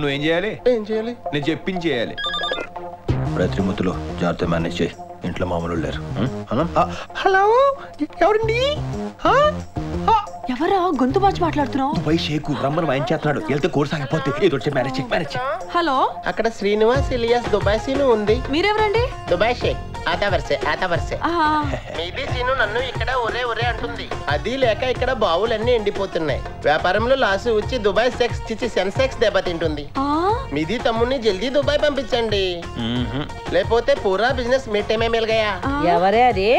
ఇప్పుడు నువ్వేం చేయాలి? ఏం చేయాలి? నేను చెప్పించేయాలి. రాత్రిమూర్తిలో జాగ్రత్త మేనేజ్ చేయి. ఇంట్లో మామూలు లేరు. హలో, ఎవరండి? ఎవరా గొంతు మార్చి మాట్లాడుతున్నావు? దుబాయ్ షేకు రమ్మని వాయిన్ చేస్తున్నాడు. వెళ్తే కోర్స్ ఆగిపోతే ఏదో మేనేజ్ చేయి. హలో, అక్కడ శ్రీనివాస్ ఇలియాస్ దుబాయ్ సీను ఉంది. మీరెవరండి? దుబాయ్ షేక్ ఆతా వరసే. మీది సీను నన్ను ఇక్కడ ఒరే అంటుంది. అది లేక ఇక్కడ బావులన్నీ ఎండిపోతున్నాయి. వ్యాపారంలో లాసు వచ్చి దుబాయ్ సెన్సెక్స్ దెబ్బతింటుంది. మీది తమ్ముడిని జల్దీ దుబాయ్ పంపించండి, లేకపోతే పూరా బిజినెస్ మీటే మే మిల్ గయా. ఎవరే అది?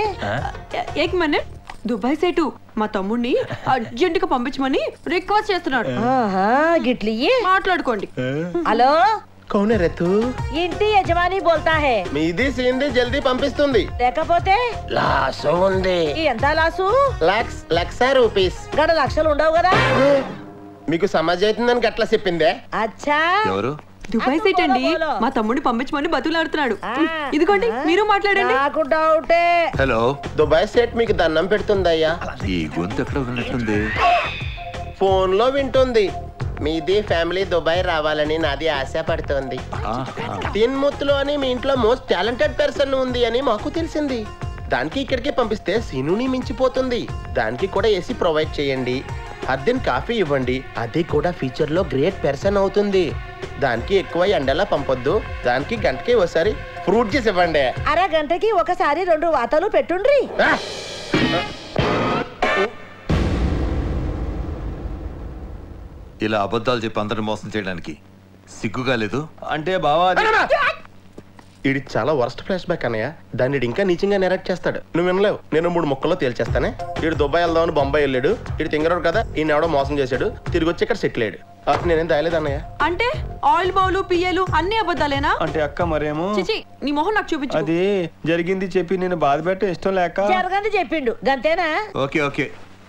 ఏక్ మినిట్. దుబాయ్ సేటు మా తమ్ముడిని అర్జెంట్ గా పంపించమని రిక్వెస్ట్ చేస్తున్నాడు. గిట్లి మాట్లాడుకోండి. హలో, కౌన్ రే తూ? ఇంటి యజమాని బోల్తా హై. మీది సీంది జల్దీ పంపిస్తుంది, లేకపోతే లాసు ఉంది. ఎంత లాసు? లక్ష రూపీస్. గడ లక్షలు ఉండవు కదా. మీకు సమాజ్ అవుతుందని గట్లా చెప్పిందే. అచ్చా, ఎవరు? దుబాయ్ సైట్ అండి. మా తమ్ముడిని పంపించమని బతులాడుతున్నాడు. ఇదిగోండి, మీరు మాట్లాడండి. నాకు డౌటే. హలో, దుబాయ్ సెట్ మీకు దండం పెడుతుందయ్యా. ఈ గొంతు ఎక్కడ ఉన్నట్టుంది? ఫోన్ లో వింటుంది. మీది ఫ్యామిలీ దుబాయ్ రావాలని నాది ఆశ పడుతోంది. తిన్ముత్తులో అని మీ ఇంట్లో మోస్ట్ టాలెంటెడ్ పర్సన్ ఉంది అని మాకు తెలిసింది. దానికి ఇక్కడికి పంపిస్తే సీనుని మించిపోతుంది. దానికి కూడా ఏసీ ప్రొవైడ్ చేయండి, అద్దెన్ కాఫీ ఇవ్వండి. అది కూడా ఫ్యూచర్ లో గ్రేట్ పర్సన్ అవుతుంది. దానికి ఎక్కువ ఎండలా పంపొద్దు. దానికి గంటకి ఒకసారి ఫ్రూట్ జ్యూస్ ఇవ్వండి. అరే గంటకి ఒకసారి 2 వాతలు పెట్టుండ్రి. ఇలా అబద్ధాలు చెప్పి అందరిని మోసం చేయడానికి సిగ్గుగా లేదు అంటే బావా? ఇది చాలా వర్స్ట్ ఫ్లాష్ బ్యాక్ అన్నయ్య. దాన్ని ఇంకా నీచంగా నెరెక్ట్ చేస్తాడు. నువ్వు వినలేవు. నేను 3 ముక్కల్లో తేల్చేస్తానే. వీడు దుబాయ్ వెళ్దామని బొంబాయి వెళ్ళాడు. వీడు తింగరాడు కదా, ఈయన ఎవడో మోసం చేశాడు. తిరిగి వచ్చి ఇక్కడ సెటిల్ అయ్యాడు. నేనేం దాయలేదు అన్నయ్య. అంటే ఆయిల్ బౌలు పియ్యలు అన్ని అబద్ధాలేనా? అంటే అక్క మరేమో చిచి, నీ మొహం నాకు చూపించు. అది జరిగింది చెప్పి నేను బాధ పెట్టే ఇష్టం లేక జరగంది చెప్పిండు గంతేనా? ఓకే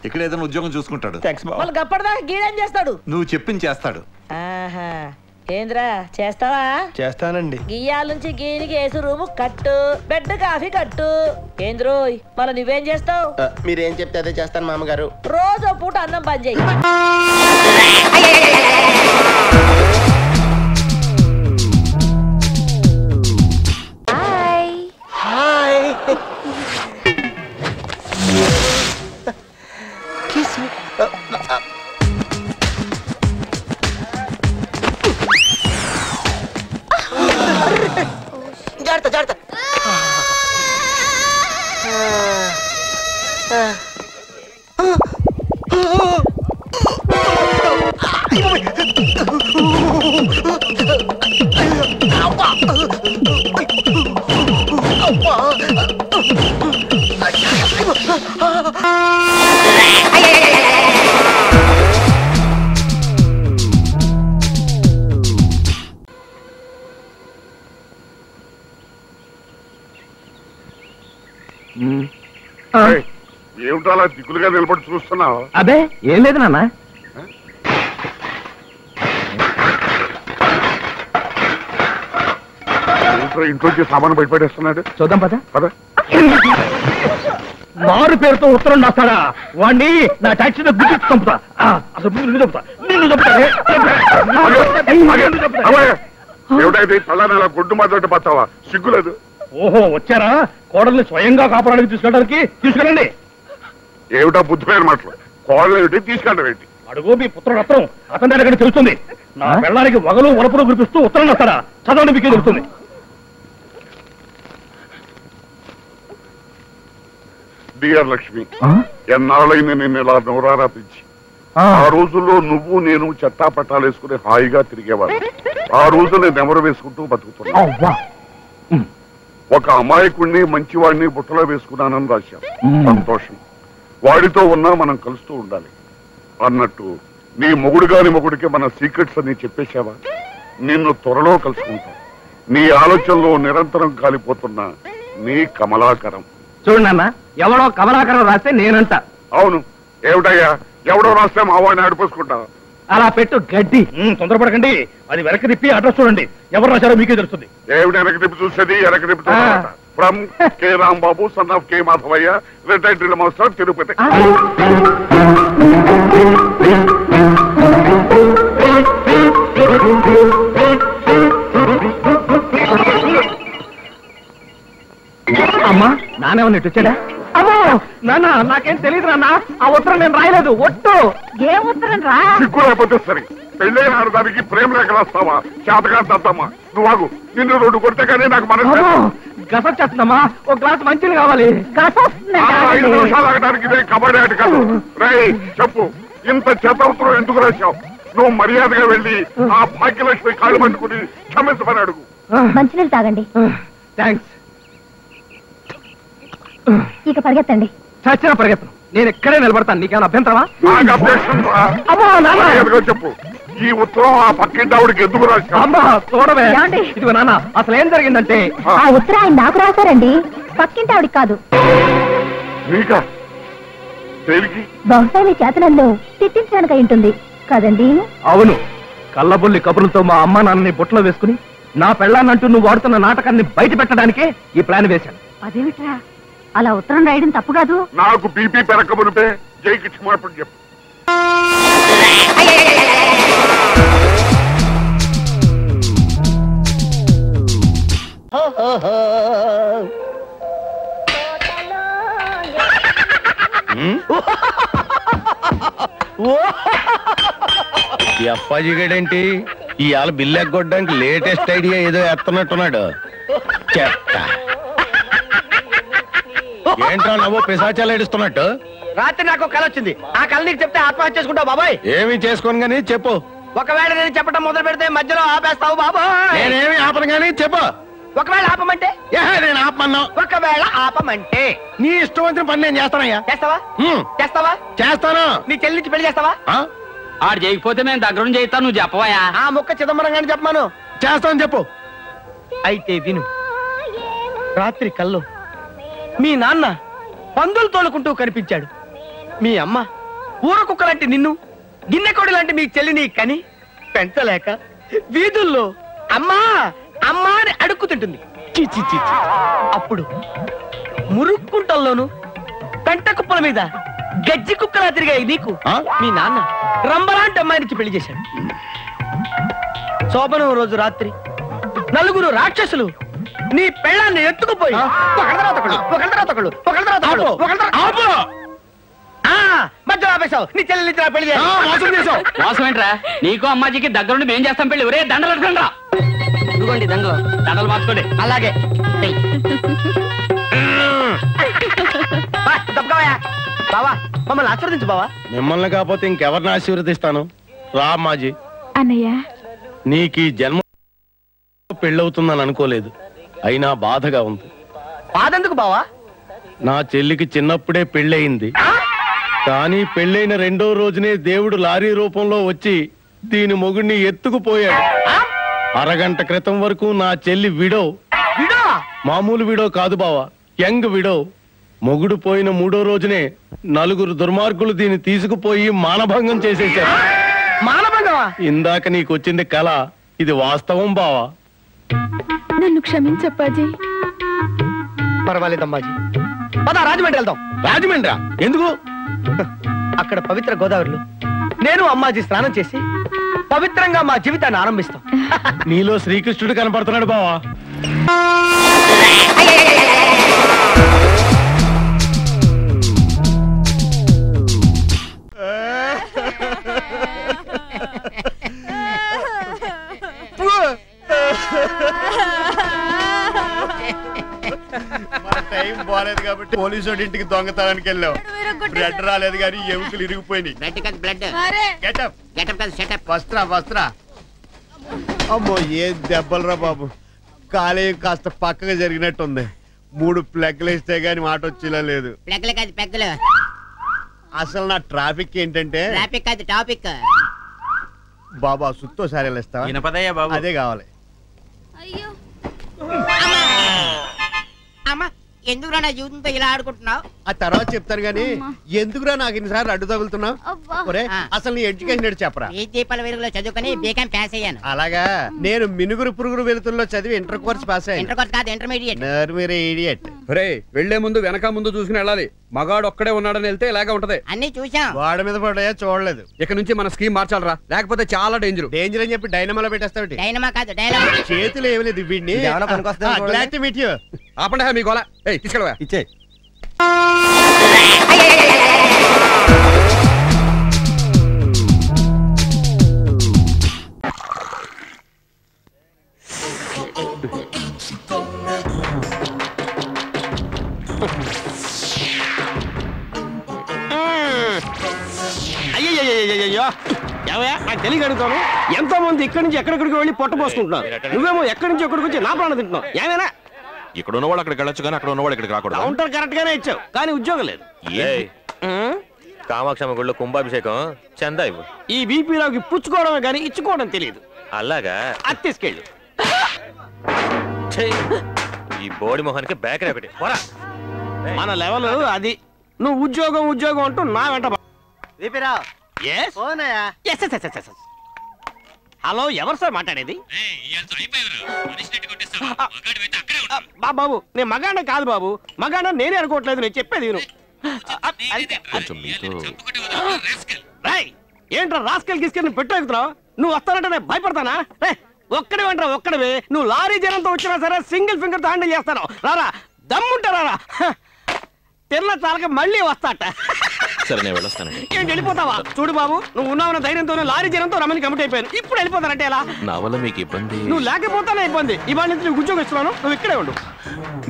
ఇక్కడ ఏదైనా ఉద్యోగం చూసుకుంటాడు. వాళ్ళు గప్పడదా గీడేం చేస్తాడు? నువ్వు చెప్పింది చేస్తాడు. ఏంద్రా చేస్తావా? చేస్తానండి. గియ్యాల నుంచి గీనికి ఏసు రూము కట్టు, బెడ్ కాఫీ కట్టు. ఏంద్రోయ్ మళ్ళీ నువ్వేం చేస్తావు? మీరేం చెప్తే అదే చేస్తాను మామగారు. రోజు పూట అన్నం బంద్ చేయి. జాగ్రత్త. ఏమిటో అలా దిగులుగా నిలబడి చూస్తున్నావు? అదే ఏం లేదు నాన్న. ఇంట్లోకి సామాను బయటపడేస్తున్నాడు. చూద్దాం పద. మారు పేరుతో ఉత్తరం రాస్తాడా? వాణ్ణి నా టాక్సీలో గుర్తించి చంపుతా. అసలు నిన్ను చంపుతా. ఏమిటైతే తల్లని అలా గుడ్డు మాట్లాడి పడతావా? సిగ్గులేదు. ఓహో వచ్చారా? కోడల్ని స్వయంగా కాపాడానికి తీసుకెళ్ళండి. ఏమిటా బుద్ధిపోయిన మాటలు? కోడలు ఏమిటి, తీసుకెళ్ళడం ఏంటి? అడుగు మీ పుత్రుడు అత్తరం అతని దగ్గర తెలుస్తుంది. నా పెళ్ళానికి వగలు వలపులు కురిపిస్తూ ఉత్తరం రాస్తాడా? చదవండి, మీకే తెలుస్తుంది. డియర్ లక్ష్మి, ఎన్నాళ్ళైంది నిన్ను ఇలా నోరారా పెంచి. ఆ రోజుల్లో నువ్వు నేను చెత్తా పట్టాలు వేసుకుని హాయిగా తిరిగేవాడు. ఆ రోజు నేను నెమరు వేసుకుంటూ బతుకుతున్నా. ఒక అమాయకుడిని మంచివాడిని బుట్టలో వేసుకున్నానని రాశాను. సంతోషం. వాడితో ఉన్నా మనం కలుస్తూ ఉండాలి అన్నట్టు నీ మొగుడు గాని మొగుడికి మన సీక్రెట్స్ అన్ని చెప్పేశావా? నిన్ను త్వరలో కలుసుకుంటాం. నీ ఆలోచనలో నిరంతరం కాలిపోతున్న నీ కమలాకరం. చూడు నాన్న, ఎవడో కమలాకరం రాస్తే నేనంట. అవును, ఏమిటయ్యా ఎవడో రాస్తే మా వాడిని ఆడిపోసుకుంటావా? అలా పెట్టు గడ్డి. తొందరపడకండి, అది వెనక్కి తిప్పి అడ్రస్ చూడండి. ఎవరు రాశారో మీకే తెలుస్తుంది. ఏమిటి వెనక్కి తిప్పి చూసేది? వెనక్కి తిప్పుతా. From K Rambabu, son of K Madhavaiah, retired drill master, Tirupati. నానే ఉన్నట్టు వచ్చాడా? అమ్మో నాన్న, నాకేం తెలియదు నాన్న. ఆ ఉత్తరం నేను రాయలేదు. ఒట్టు. ఏ ఉత్తరం రా? సిగ్గు లేకపోతే సరే, పెళ్ళైన ఆడదానికి ప్రేమ లేఖ రాస్తావా? చేతగా దద్దమ్మా నువ్వు ఆగు. నిన్ను 2 కొడితే కానీ నాకు మనసు గసొచ్చేస్తుందమ్మా. ఒక గ్లాస్ మంచిది కావాలి. 5 నిమిషాలు ఆగడానికి ఇదే కబడ్డీ ఆట కాదు. రేయ్ చెప్పు, ఇంత చేతవసరం ఎందుకు రాశావు? నువ్వు మర్యాదగా వెళ్ళి ఆ భాగ్యలక్ష్మి కాళ్ళు పట్టుకుని క్షమించమని అడుగు. మంచినీళ్ళు తాగండి. థ్యాంక్స్. ఇక పరిగెత్తండి. చచ్చిన పరిగెత్తను. నేను ఎక్కడే నిలబడతాను. నీకేమైనా అభ్యంతరమా? నాకు అభ్యక్షం రా. మర్యాదగా చెప్పు, ఈ ఉత్తరం ఆ పక్కింటి ఆవిడకి ఎందుకు రాశావు? అమ్మా చూడవే. ఇదిగో నాన్న, అసలు ఏం జరిగిందంటే ఆ ఉత్తరం ఆయన నాకు రాశారండి, పక్కింటి ఆవిడికి కాదు. నీకా? దేనికి? బహుశా మీ చేతనన్ను తిట్టించడానికి అయి ఉంటుంది కదండి. అవును, కళ్ళబొల్లి కబుర్లతో మా అమ్మ నాన్నని బుట్టలో వేసుకుని నా పెళ్ళాన్నంటూ నువ్వు వాడుతున్న నాటకాన్ని బయట పెట్టడానికే ఈ ప్లాన్ వేశాను. అదేమిట్రా, అలా ఉత్తరం రాయడం తప్పు కాదు. నాకు బీపీ పెరగమునిపే జైకి క్షమాపణ చెప్పు. ఈ అప్పాజీగాడేంటి ఇవాళ బిల్లు ఎగ్గొట్టడానికి లేటెస్ట్ ఐడియా ఏదో ఎత్తనట్టున్నాడు. చెత్త ఏంట్రా నవ్వు పిశాచాలు ఏడుస్తున్నట్టు? రాత్రి నాకు కళ వచ్చింది. ఆ కళ నీకు చెప్తే ఆత్మహత్య చేసుకుంటావు బాబాయ్. ఏమి చేసుకోను గానీ చెప్పు. ఒకవేళ నేను చెప్పడం మొదలు పెడితే మధ్యలో ఆపేస్తావు బాబాయ్. నేనేమి ఆపను గానీ చెప్పు. ఒకవేళ ఆపమంటే? నేను ఆపమన్నా. ఒకవేళ ఆపమంటే నీ ఇష్టం వచ్చిన పని నేను చేస్తానయ్యా. చేస్తావా? చేస్తావా? చేస్తాను. నీ చెల్లి నుంచి పెళ్లి చేస్తావా? ఆడు చేయకపోతే మేము దగ్గర చేస్తాను. నువ్వు చెప్పవా? ఆ ముక్క చిదంబరం గాని చెప్పమాను. చేస్తాను చెప్పు. అయితే విను. రాత్రి కల్లో మీ నాన్న పందులు తోలుకుంటూ కనిపించాడు. మీ అమ్మ ఊర కుక్క లాంటి నిన్ను, గిన్నెకోడి లాంటి మీ చెల్లిని కని పెంచలేక వీధుల్లో అమ్మా అమ్మా అని అడుక్కుతుంటుంది. అప్పుడు మురుక్కుంటల్లోను పెంట కుప్పల మీద గజ్జి కుక్కలా తిరిగాయి నీకు మీ నాన్న రంబలాంటి అమ్మాయినికి పెళ్లి చేశాడు. శోభనం రోజు రాత్రి 4 రాక్షసులు నీ పెళ్ళాన్ని ఎత్తుకుపోయి మధ్యలో ఆపేశావు. నీ చెల్లి నుంచి పెళ్లి చేశావు. మోసం ఏంట్రా? నీకు అమ్మాజీకి దగ్గరుండి మేం చేస్తాం పెళ్లి. ఒరే దండలు అడగండి. ఇదిగోండి దండలు. దండలు మార్చుకోండి. అలాగే బావా, మమ్మల్ని ఆశీర్వదించు బావా. మిమ్మల్ని కాకపోతే ఇంకెవరిని ఆశీర్వదిస్తాను? రా అమ్మాజీ. అన్నయ్య, నీకు ఈ జన్మ పెళ్ళవుతుందని అనుకోలేదు, అయినా బాధగా ఉంది. బాధెందుకు బావా? నా చెల్లికి చిన్నప్పుడే పెళ్ళయింది. కానీ పెళ్ళైన 2వ రోజునే దేవుడు లారీ రూపంలో వచ్చి దీని మొగుడిని ఎత్తుకుపోయాడు. అరగంట క్రితం వరకు నా చెల్లి విడో. మామూలు విడో కాదు బావా, యంగ్ విడో. మొగుడు పోయిన 3వ రోజునే 4 దుర్మార్గులు దీన్ని తీసుకుపోయి మానభంగం చేసేశారు. మానభంగమా? ఇందాక నీకు వచ్చింది కళ, ఇది వాస్తవం బావా. నన్ను క్షమించప్పాజీ. పర్వాలేదమ్మాజీ, పద రాజమండ్రి వెళ్దాం. రాజమండ్రా? ఎందుకు? అక్కడ పవిత్ర గోదావరిలో నేను అమ్మాజీ స్నానం చేసి పవిత్రంగా మా జీవితాన్ని ఆరంభిస్తాం. నీలో శ్రీకృష్ణుడు కనపడుతున్నాడు బావా. టైం బాలేదు కాబట్టి పోలీసు ఇంటికి దొంగతనానికి వెళ్ళావు. బ్లడ్ రాలేదు కానీ ఎముకలు ఇరిగిపోయినాయి. వస్త్రా అమ్మో, ఏ దెబ్బలరా బాబు. కాలేయం కాస్త పక్కగా జరిగినట్టుంది. 3 ప్లగ్లు వేస్తే గానీ మాట వచ్చేలా లేదు. అసలు నా ట్రాఫిక్ ఏంటంటే టాపిక్ బాబా సుత్తో సారీ వెళ్ళేస్తావా? అదే కావాలి. ఎందుకురా నా జీవితంతో ఇలా ఆడుకుంటున్నావు? ఆ తర్వాత చెప్తాను గానీ ఎందుకురా నాకు ఇన్నిసార్లు అడ్డు తగులుతున్నావు? అసలు నీ ఎడ్యుకేషన్ ఏంటి చెప్పరా? ఈ దీపాల వెలుగులో చదువుకొని బీకాం పాస్ అయ్యాను. అలాగా? నేను మినుగురు పురుగురు వెలుతుల్లో చదివి ఇంటర్ కోర్స్ పాస్ అయ్యాను. ఇంటర్ కోర్స్ కాదు, ఇంటర్మీడియట్. ఇడియట్. వెళ్లే ముందు వెనక ముందు చూసుకుని వెళ్ళాలి. మగాడు ఒక్కడే ఉన్నాడని వెళ్తే ఇలాగే ఉంటది. అన్ని చూసాం. వాడి మీద పడ్డాయా? చూడలేదు. ఇక నుంచి మన స్కీమ్ మార్చాలరా, లేకపోతే చాలా డేంజర్. డేంజర్ అని చెప్పి డైనమాలో పెట్టేస్తావు. డైనమా కాదు, డైనమా. చేతులు ఏమి లేదు వీడిని. ఆపండి మీ గోల. తీసుకెళ్ళవా. ఇచ్చే అయ్యో ఏమయ్యా నాకు తెలియక అడుగుతాను. ఎంతో మంది ఇక్కడి నుంచి ఎక్కడెక్కడికి వెళ్ళి పొట్ట పోసుకుంటున్నారు. నువ్వేమో ఎక్కడి నుంచి ఎక్కడికి వచ్చి నా ప్రాణం తింటున్నావు. ఏమైనా ఇక్కడ ఉన్నవాడు అక్కడికి వెళ్ళొచ్చు కానీ అక్కడ ఉన్నవాడు ఇక్కడికి రాకూడదు. కౌంటర్ కరెక్ట్ గానే ఇచ్చావు కానీ ఉద్యోగం లేదు. కామాక్షమ్మ గుళ్ళో కుంభాభిషేకం చందా ఇవ్వు. ఈ బీపీ రావుకి పుచ్చుకోవడమే కానీ ఇచ్చుకోవడం తెలియదు. అలాగా అది తీసుకెళ్ళు. ఈ బోడి మొహానికి బేకరీ ఒకటి పోరా. మన లెవెల్ అది. నువ్వు ఉద్యోగం ఉద్యోగం అంటూ నా వెంట. హలో, ఎవరు సార్ మాట్లాడేది? బాబు నేను మగాడ కాదు బాబు. మగాడ నేనే అనుకోవట్లేదు. నేను చెప్పేది ఏంట్రా రాస్కల్ గిస్కల్ పెట్టేస్తున్నావు? నువ్వు వస్తానంటే నేను భయపడతానా? ఒక్కడే వెంట్రా ఒక్కడవే. నువ్వు లారీ జనంతో వచ్చినా సరే సింగిల్ ఫింగర్ తో హ్యాండిల్ చేస్తాను. రారా దమ్ముంటా రారా. తెల్ల తాలక మళ్ళీ వస్తాట. సరే నేను వెళ్ళొస్తానండి. ఏంటి వెళ్ళిపోతావా? చూడు బాబు, నువ్వు ఉన్నావన్న ధైర్యంతోనే లారీ జనంతో రమ్మని కమిట్ అయిపోయాను. ఇప్పుడు వెళ్ళిపోతానంటే ఎలా? నా వల్ల మీకు ఇబ్బంది. నువ్వు లేకపోతానే ఇబ్బంది. ఇవాళ నుంచి నువ్వు ఉద్యోగం ఇస్తున్నాను. నువ్వు ఇక్కడే ఉండు.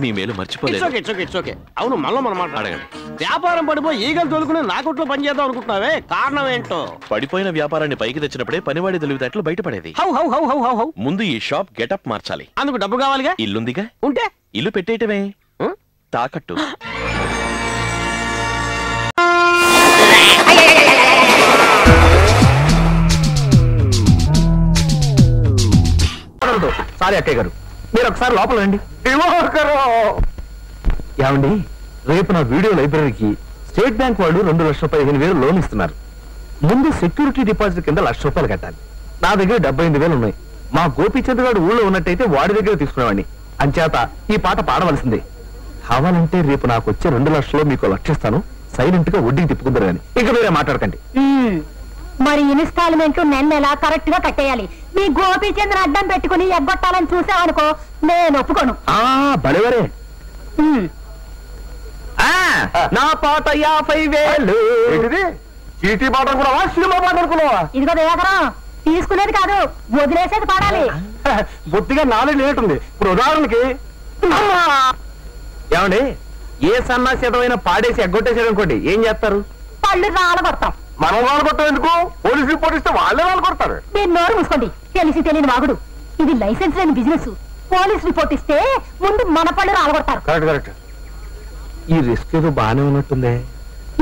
మీ మేలు మర్చిపోలేదు. It's okay. అవును, మళ్ళీ మనం మాట్లాడగండి. వ్యాపారం పడిపోయి ఈగలు తోలుకుని నా కొట్లో పని చేద్దాం అనుకుంటున్నావే, కారణం ఏంటో? పడిపోయిన వ్యాపారాన్ని పైకి తెచ్చినప్పుడే పనివాడి తెలివితేటలు బయటపడేది. హౌ ముందు ఈ షాప్ గెటప్ మార్చాలి. అందుకు డబ్బు కావాలిగా. ఇల్లుందిగా, ఉంటే ఇల్లు పెట్టేయటమే తాకట్టు. సారీ అక్కయ్య గారు, మీరు ఒకసారి లోపల రండి. ఏమండి, రేపు నా వీడియో లైబ్రరీకి స్టేట్ బ్యాంక్ వాళ్ళు 2,15,000 లోన్ ఇస్తున్నారు. ముందు సెక్యూరిటీ డిపాజిట్ కింద ₹1,00,000 కట్టాలి. నా దగ్గర 78,000 ఉన్నాయి. మా గోపీచంద్ గారు ఊళ్ళో ఉన్నట్టయితే వాడి దగ్గర తీసుకునేవాడిని. అంచేత ఈ పాట పాడవలసిందే. కావాలంటే రేపు నాకు వచ్చే 2 లక్షల్లో మీకు 1,00,000 ఇస్తాను. సైలెంట్ గా వడ్డీకి తిప్పుకుందరు కానీ ఇక వేరే మాట్లాడకండి. మరి ఇన్స్టాల్మెంట్ నెల కరెక్ట్ గా కట్టేయాలి. మీ గోపీచంద్ర అడ్డం పెట్టుకుని ఎగ్గొట్టాలని చూసావనుకో, నేను ఒప్పుకోను. బలివరే నా పాట 50,000. చీటీ పాట అనుకున్నావా, సినిమా పాట అనుకున్నావా? ఇదిగో దేవకరం, తీసుకునేది కాదు వదిలేసేది పాడాలి. బొత్తిగా నాలుగు లేటుంది. ఇప్పుడు ఉదాహరణకి ఏమండి, ఏ సన్నాసేతమైనా పాడేసి ఎగ్గొట్టేసాడు అనుకోండి, ఏం చేస్తారు? పళ్ళు రాలగొడతాం. మనం రాలగొట్టాం ఎందుకు? పోలీసు రిపోర్ట్ ఇస్తే వాళ్ళే రాలగొడతారు. మీరు నోరు మూసుకోండి. తెలిసి తెలియని వాగుడు. ఇది లైసెన్స్ లేని బిజినెస్. పోలీస్ రిపోర్ట్ ఇస్తే ముందు మన పళ్ళు రాలగొడతారు. కరెక్ట్. ఈ రిస్క్ ఏదో బాగానే ఉన్నట్టుందే.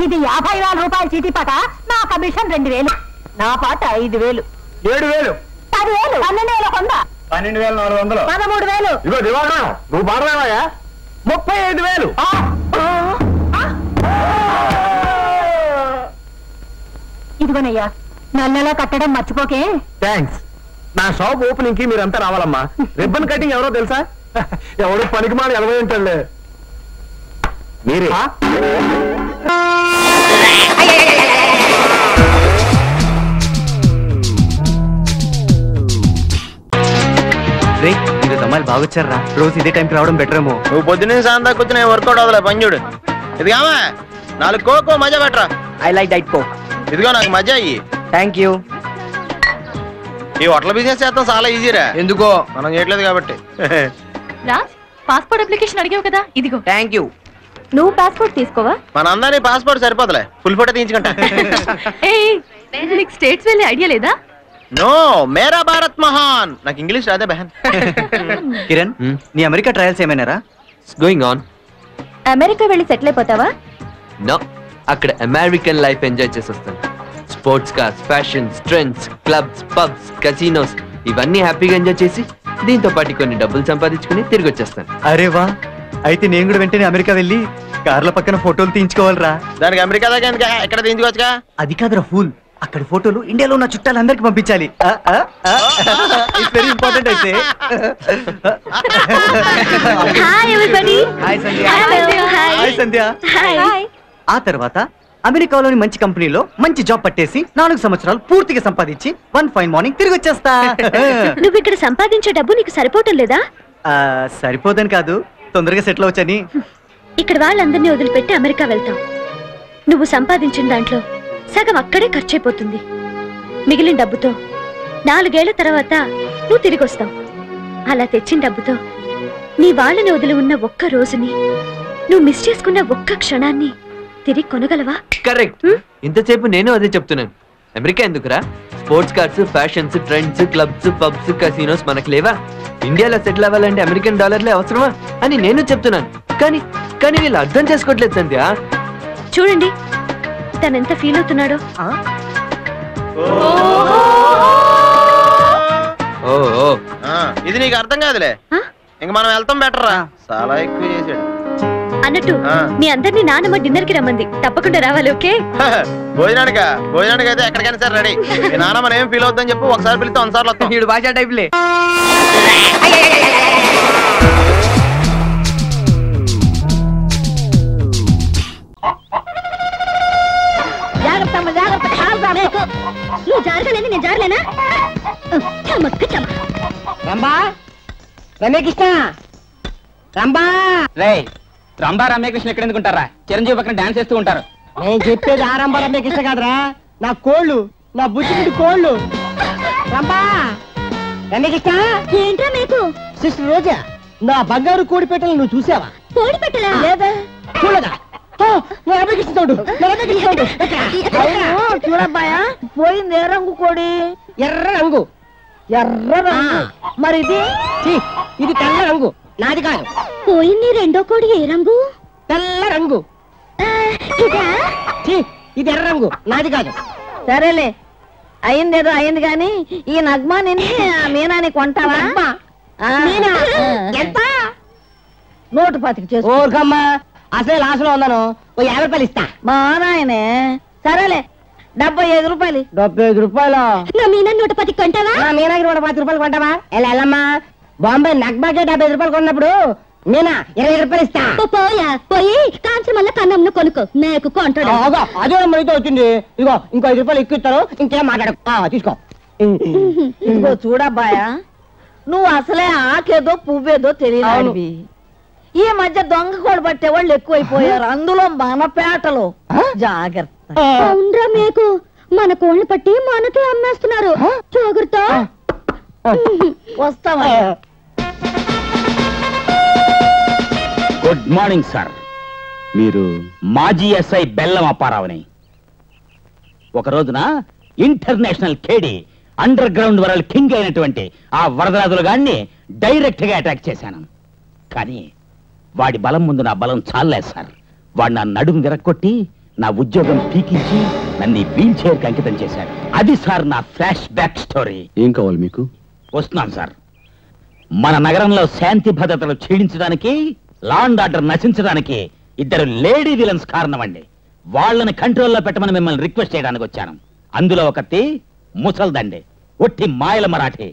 ఇది 50,000 రూపాయల చీటీ పాట. నా కమిషన్ 2,000. నా పాట 5,000. 7,000. 10,000. 12,100. 12,400. 13,000. ఇగో దివాకరం, నువ్వు పాడలేవా? 35,000. ఇదిగోనయ్యా, నెలలో కట్టడం మర్చిపోకే. థ్యాంక్స్. నా షాప్ ఓపెనింగ్ కి మీరంతా రావాలమ్మా. రిబ్బన్ కటింగ్ ఎవరో తెలుసా? ఎవడో పనికి మాడి 80 ఉంటాడులే. మీరే అమ్మాయిలు బాగొచ్చారా? రోజు ఇదే టైంకి రావడం బెటర్ ఏమో. నువ్వు పొద్దున్నే సాయంత్రం దాకా కూర్చుని వర్కౌట్ అవ్వలే పని చూడు. ఇదిగామా 4 కోకో మజా పెట్టరా. ఐ లైక్ డైట్ కో. ఇదిగో నాకు మజా అయ్యి. Thank you. ఈ హోటల్ బిజినెస్ చేస్తాం చాలా ఈజీరా. ఎందుకో మనం చేయట్లేదు కాబట్టి. రాజ్, పాస్పోర్ట్ అప్లికేషన్ అడిగావు కదా, ఇదిగో. Thank you. నువ్వు పాస్పోర్ట్ తీసుకోవా? మన అందరి పాస్పోర్ట్ సరిపోతలే, ఫుల్ ఫోటో తీయించుకుంటా. నీకు స్టేట్స్ వెళ్ళే ఐడియా లేదా? నో, మేరా భారత్ మహాన్. నాకు ఇంగ్లీష్ రాదే బహన్. కిరణ్, నీ అమెరికా ట్రయల్స్ ఏమైనారా? Going on. అమెరికా వెళ్ళి సెటిల్ అయిపోతావా? నో, అక్కడ అమెరికన్ లైఫ్ ఎంజాయ్ చేసి వస్తాను. Sports cars, fashions, trends, clubs, pubs, casinos ఇవన్నీ హ్యాపీగా ఎంజాయ్ చేసి దీంతో పాటు కొన్ని డబ్బులు సంపాదించుకుని తిరిగి వచ్చేస్తాను. అరే వా, అయితే నేను కూడా వెంటనే అమెరికా వెళ్ళి కార్ల పక్కన ఫోటోలు తీయించుకోవాలరా. దానికి అమెరికా దాకా ఎక్కడ తీయించుకోవచ్చుగా? అది కాదురా ఫూల్, అక్కడ ఫోటోలు ఇండియాలో ఉన్న చుట్టాలందరికి పంపించాలి. ఇట్స్ వెరీ ఇంపార్టెంట్ అయితే. హాయ్ సంధ్య. ఆ తర్వాత అమెరికాలోని మంచి కంపెనీలో మంచి జాబ్ పట్టేసి 4 సంవత్సరాలు పూర్తిగా సంపాదించి 1 ఫైన్ మార్నింగ్ తిరిగి వచ్చేస్తా. నువ్వు ఇక్కడ సంపాదించే డబ్బు నీకు సరిపోవటం లేదా? సరిపోదని కాదు, తొందరగా సెటిల్ అవచ్చని. ఇక్కడ వాళ్ళందరినీ వదిలిపెట్టి అమెరికా వెళ్తాం. నువ్వు సంపాదించిన దాంట్లో సగం అక్కడే ఖర్చయిపోతుంది. మిగిలిన డబ్బుతో 4 ఏళ్ల తర్వాత నువ్వు తిరిగి వస్తావు. అలా తెచ్చిన డబ్బుతో నీ వాళ్ళని వదిలి ఉన్న ఒక్క రోజుని, నువ్వు మిస్ చేసుకున్న ఒక్క క్షణాన్ని తిరిగి కొనగలవా? కరెక్ట్. ఇంతసేపు నేను అదే చెప్తున్నాను. అమెరికా ఎందుకురా? Sports cars, fashions, trends, clubs, pubs, casinos మనకు లేవా? ఇండియాలో సెటిల్ అవ్వాలంటే అమెరికన్ డాలర్లే అవసరమా అని నేను చెప్తున్నాను. కానీ వీళ్ళు అర్థం చేసుకోవట్లేదు సంధ్య. చూడండి తనెంత ఫీల్ అవుతున్నాడో. ఇది నీకు అర్థం కాదులే. ఇంక మనం వెళ్తాం బెటర్ రా. చాలా ఎక్కువ చేసాడు అన్నట్టు మీ అందరినీ నాన్నమ్మ డిన్నర్ కి రమ్మంది. తప్పకుండా రావాలి. ఓకే? భోజనానికి అయితే ఎక్కడికైనా సరే రెడీ. నాన్నమ్మ ఏం ఫీల్ అవుతుందని చెప్పి ఒకసారి పిలిస్తే 100 సార్లు వస్తాం. వీడు భాషా టైప్లే. నువ్వు జారగలేని నేను జారలేనా? రంబా రమ్యకృష్ణ, రంబా రే. రంబా రమ్యకృష్ణ ఎక్కడ ఎందుకుంటారా? చిరంజీవి పక్కన డాన్స్ చేస్తూ ఉంటారు. నేను చెప్పేది ఆ రంబా రమ్యకృష్ణ కాదురా, నా కోళ్ళు, నా బుజ్జిగుడి కోళ్ళు. రంబా రమ్యకృష్ణ. ఏంట్రా మీకు? సిస్టర్ రోజా, నా బంగారు కోడి పెట్టలు నువ్వు చూసావా? కోడి పెట్టలా? లేదా చూడదా? చూడబ్బాయా, పోయింది ఏ రంగు కోడి? ఎర్ర రంగు. ఎర్ర రంగు. మరి ఇది తెల్ల రంగు. నాది కాదు. పోయింది రెండో కోడి ఏ రంగు? తెల్ల రంగు. ఇది ఎర్ర రంగు. నాది కాదు. సరేలే, అయిందేదో అయింది గాని ఈ నగ్మా నిన్ను మీనాని కొంటావా? ఎంత? 125 చేసుకో. ఓర్కమ్మా, అసలే లాస్ లో ఉన్నాను. 50 రూపాయలు ఇస్తా. మా నాయనే. సరేలే, 75 రూపాయలు. 75 రూపాయలు? నా మీనా 110 కొంటావా? నా మీనాకి 110 రూపాయలు కొంటావా? వెళ్ళమ్మా, బాంబే నగ్బాకే 75 రూపాయలు కొన్నప్పుడు మీనా 20 రూపాయలు ఇస్తా. పోయా పోయి కాంచి మళ్ళీ కన్నంను కొనుక్కో. మేకు కొంటాడు. అదే అయితే వచ్చింది. ఇదిగో ఇంకో 5 రూపాయలు ఎక్కువ ఇస్తాను. ఇంకేం మాట్లాడు. తీసుకో. ఇదిగో చూడబ్బాయా, నువ్వు అసలే ఆకేదో పువ్వేదో తెలియదు. ఈ మధ్య దొంగ కోడి పట్టే వాళ్ళు ఎక్కువైపోయారు, అందులో మన పేటలో. జాగ్రత్త. అవునరా మేకు, మన కోళ్ళని పట్టి మనకే అమ్మేస్తున్నారు. జాగ్రత్త. వస్తావా? Good morning sir. మీరు మాజీ ఎస్ఐ బెల్లం అప్పారావుని. ఒక రోజున ఇంటర్నేషనల్ కేడి అండర్ గ్రౌండ్ వరల్డ్ కింగ్ అయినటువంటి ఆ వరదరాజులు గారిని డైరెక్ట్ గా అటాక్ చేశాను. కానీ వాడి బలం ముందు నా బలం చాలలేదు సార్. వాడు నా నడుము విరక్కొట్టి నా ఉద్యోగం పీకించి నన్ను వీల్ చైర్ కి అంకితం చేశాడు. అది సార్ నా ఫ్లాష్ బ్యాక్ స్టోరీ. ఏం కావాలి మీకు? వస్తున్నాను సార్. మన నగరంలో శాంతి భద్రతలు క్షీణించడానికి, లా అండ్ ఆర్డర్ నశించడానికి 2 లేడీ విలన్స్ కారణమండి. వాళ్ళని కంట్రోల్లో పెట్టమని మిమ్మల్ని రిక్వెస్ట్ చేయడానికి వచ్చాను. అందులో ఒకటి ముసల్దండి, ఒట్టి మాయల మరాఠీ,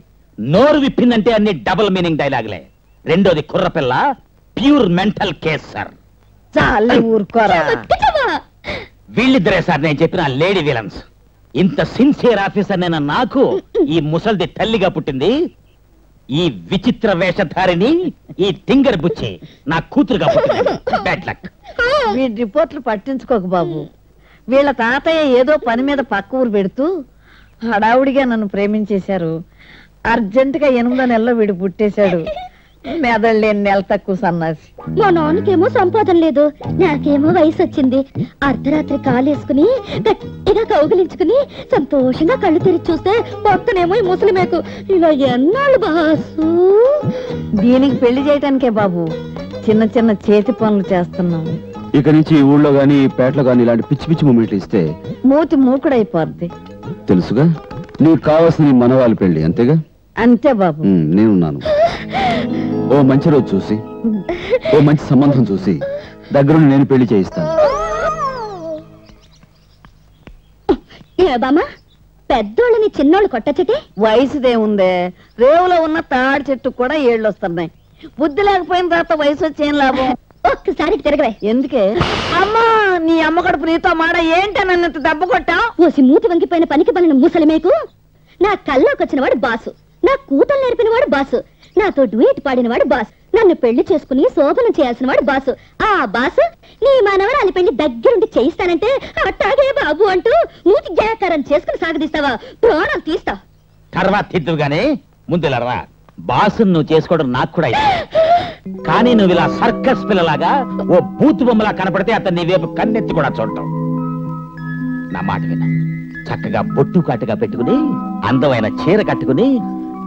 నోరు విప్పిందంటే అన్ని డబుల్ మీనింగ్ డైలాగులే. రెండోది కుర్రపిల్ల, ప్యూర్ మెంటల్ కేస్ సార్. చాలా ఊరుకోరా. వీళ్ళిద్దరే సార్ నేను చెప్పిన లేడీ విలన్స్. ఇంత సిన్సియర్ ఆఫీసర్ నేను నాకు ఈ ముసల్ది తల్లిగా పుట్టింది. ఈ విచిత్ర వేషధారిని ఈ తింగర్ బుచ్చి నా కూతురుగా పుట్టింది. Bad luck. వీడి రిపోర్ట్లు పట్టించుకోకు బాబు. వీళ్ళ తాతయ్య ఏదో పని మీద పక్క ఊరు పెడుతూ హడావుడిగా నన్ను ప్రేమించేశారు. అర్జెంటుగా 8వ నెలలో వీడు పుట్టేశాడు. మెదళ్ళేని నెల తక్కువ సన్నాసి. మా నాన్నకేమో సంపాదన లేదు, నాకేమో వయసు వచ్చింది. అర్ధరాత్రి కాలేసుకుని గట్టిగా కౌగిలించుకుని సంతోషంగా కళ్ళు తెరిచి చూస్తే పక్కనేమో ఈ ముసలి మేకు. ఇలా ఎన్నాళ్ళు బాసు? దీనికి పెళ్లి చేయటానికే బాబు చిన్న చిన్న చేతి పనులు చేస్తున్నాం. ఇక నుంచి ఈ ఊళ్ళో గానీ ఈ పేటలో గానీ ఇలాంటి పిచ్చి పిచ్చి మూమెంట్లు ఇస్తే మూతి మూకుడైపోద్ది. తెలుసుగా, నీకు కావాల్సిన మనవాళ్ళ పెళ్లి అంతేగా? అంతే బాబు. నేనున్నాను. ఓ మంచి రోజు చూసి, ఓ మంచి సంబంధం చూసి దగ్గరుండి నేను పెళ్లి చేయిస్తాను. ఏ బామ్మ, పెద్దోళ్ళని చిన్నోళ్ళు కొట్టచ్చటే? వయసుదేముందే, రేవులో ఉన్న తాడి చెట్టు కూడా ఏళ్ళు వస్తున్నాయి. బుద్ధి లేకపోయిన తర్వాత వయసు వచ్చి ఏం లాభం? ఒక్కసారి తిరగవే. ఎందుకే? అమ్మా, నీ అమ్మ కడుపు నీతో మాట ఏంట నన్ను దెబ్బ కొట్టా? ఓసి మూతి వంగిపోయిన పనికి పనిన ముసలి మేకు. నా కల్లోకి వచ్చిన వాడు బాసు, నా కూతురు నేర్పిన వాడు బాసు, నాతో డ్యూట్ పాడిన వాడు బాసు, నన్ను పెళ్లి చేసుకుని శోభనం చేయాల్సిన వాడు బాసు. ఆ బాసు నీ మనవరాలి పెళ్లి దగ్గరుండి చేయిస్తానంటే అట్టాగే బాబు అంటూ మూతి జాకారం చేసుకుని సాగదీస్తావా? ప్రాణాలు తీస్తా. తర్వాత తిద్దుగానే ముందులరా. బాసును నువ్వు చేసుకోవడం నాకు కూడా ఇష్టం. కానీ నువ్వు ఇలా సర్కస్ పిల్లలాగా ఓ బూతు బొమ్మలా కనపడితే అతను నీ వైపు కన్నెత్తి కూడా చూడటం. నా మాట విను. చక్కగా బొట్టు కాటుగా పెట్టుకుని అందమైన చీర కట్టుకుని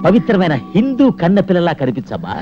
పవిత్రమైన హిందూ కన్నె పిల్లలా కనిపించమ్మా.